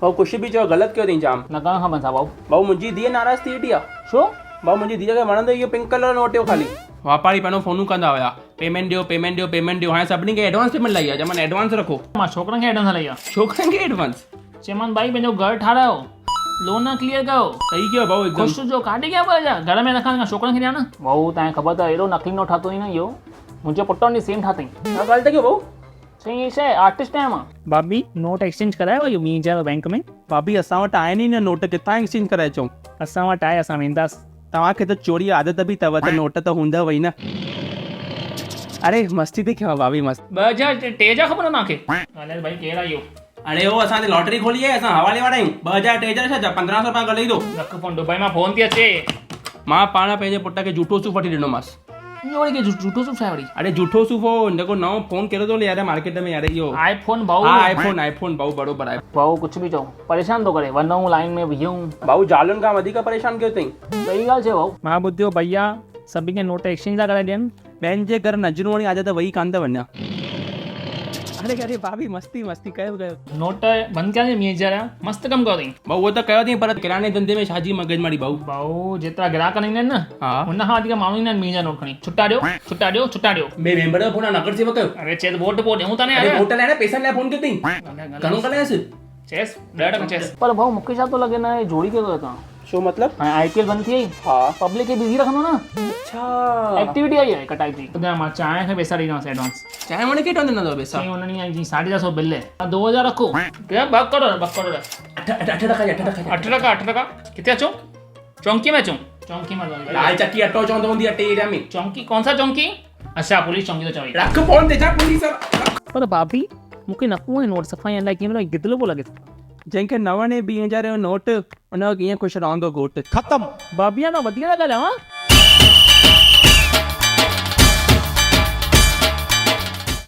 भाऊ कुछ भी चओ ग़लति कयो अथई जाम। न करण खपनि छा भाऊ? भाऊ मुंहिंजी धीअ नाराज़ थी वेठी आहे। छो? भाऊ मुंहिंजी धीअ खे वणंदो इहो पिंक कलर जो नोट हुयो ख़ाली। वापारी पहिरियों फ़ोनूं कंदा हुया पेमेंट ॾियो पेमेंट ॾियो पेमेंट ॾियो, हाणे सभिनी खे एडवांस पेमेंट लई आहे। चवनि एडवांस रखो। मां छोकिरनि खे एडवांस हलाई आहे। छोकिरनि खे एडवांस चयोमांनि भाई पंहिंजो घरु ठारायो, लोन क्लियर कयो, सही कयो भाऊ एकदम। ख़ुशि जो काढी कया ॿ हज़ार घर में रखण खां छोकिरनि खे ॾिया न। भाऊ तव्हांखे ख़बर त एॾो नकली नोट ठातो हुई न इहो, मुंहिंजे पुट ने सेम ठातई। छा ॻाल्हि था कयो भाऊ? चई ये शइ आर्टिस्ट आहियां मां। भाभी नोट एक्सचेंज करायो इहो 20,000 बैंक में? भाभी असां वटि आहिनि ई न नोट, किथां एक्सचेंज कराए अचूं? असां वटि आहे, असां वेंदासीं। तव्हांखे त चोरी आदत बि अथव त नोट त हूंदव ई न। अरे मस्ती थी कयां भाभी मस्त। 2003 खबर तव्हांखे? अरे भाई केरु आहे इहो? अरे हो असांजी लॉटरी खोली आहे, असां हवाले वारा आहियूं। 2003 छा 1500 रुपया ॻाल्हाई दो। रख फोन, दुबई मां फोन थी अचे। मां पाण पंहिंजे पुट खे झूठो सूफ़ वठी ॾिनोमांसि। इहो वरी झूठो सूफ़ आहे वरी? अरे झूठो सूफ़ हो जेको नओं फोन कहिड़ो थो यार मार्केट में यार इहो आईफोन भाऊ। हा आईफोन भाऊ बरोबर आहे। भाऊ कुछ भी चओ परेशान तो करे, वनऊं लाइन में बीहूं। भाऊ जालुनि खां वधीक परेशान कयो अथई। सही ॻाल्हि चयो भाऊ। मां ॿुधियो भैया सभिनी खे नोट एक्सचेंज था करे ॾियनि। ॿियनि जे घर नज़रूं वारी आदत वही कान त वञा। अरे भाभी मस्ती कयो। नोट बंदि कया 20,000 मस्त कमु कयो अथई। भाऊ उहो त कयो अथई पर किराने धंधे में छाजी मगजमारी भाऊ। भाऊ जेतिरा ग्राहक ईंदा आहिनि न हा हुन खां वधीक माण्हू ईंदा आहिनि 20,000 नोट खणी। छुटा ॾियो। मेंबर जो फोन नगर सेवा कयो। अरे चेस वोट पोइ ॾियूं था न अरे यार। वोट लाइ पैसा लाइ फोन कयो अथई। घणो ॻाल्हायसि? Chess 10% chess. पर भाऊ मूंखे छा थो लॻे न जोड़ी कयो अथव तव्हां? छो मतलब? हाणे आईपीएल बंदि थी वई। हा पब्लिक खे बिज़ी रखंदो न। अच्छा एक्टिविटी आई आहे हिकु टाइप जी। ॿुधायो मां चांहि खे पैसा ॾींदासीं एडवांस। चांहि वणे केॾो ॾिनो अथव पैसा? साईं हुननि जी 450 बिल है। 2000 रखो। क्या 2 करोड़ 8 टका किथे अचो? चौंकी में अचो? चौंकी में लाल चक्की अटो चवंदो हूंदी अटे एरिया में। चौंकी कौन सा चौंकी? अच्छा पुलिस चौंकी तो चवई। रख फोन ते जा पुलिस। पर भाभी मूंखे न कोई नोट सफ़ाई अलाए कीअं मतलब गिदलो पियो लॻे। जंहिंखे न वणे 20,000 जो नोट उन कीअं ख़ुशि रहंदो घोट। खत्म। भाभी ना वधीक न ॻाल्हायो।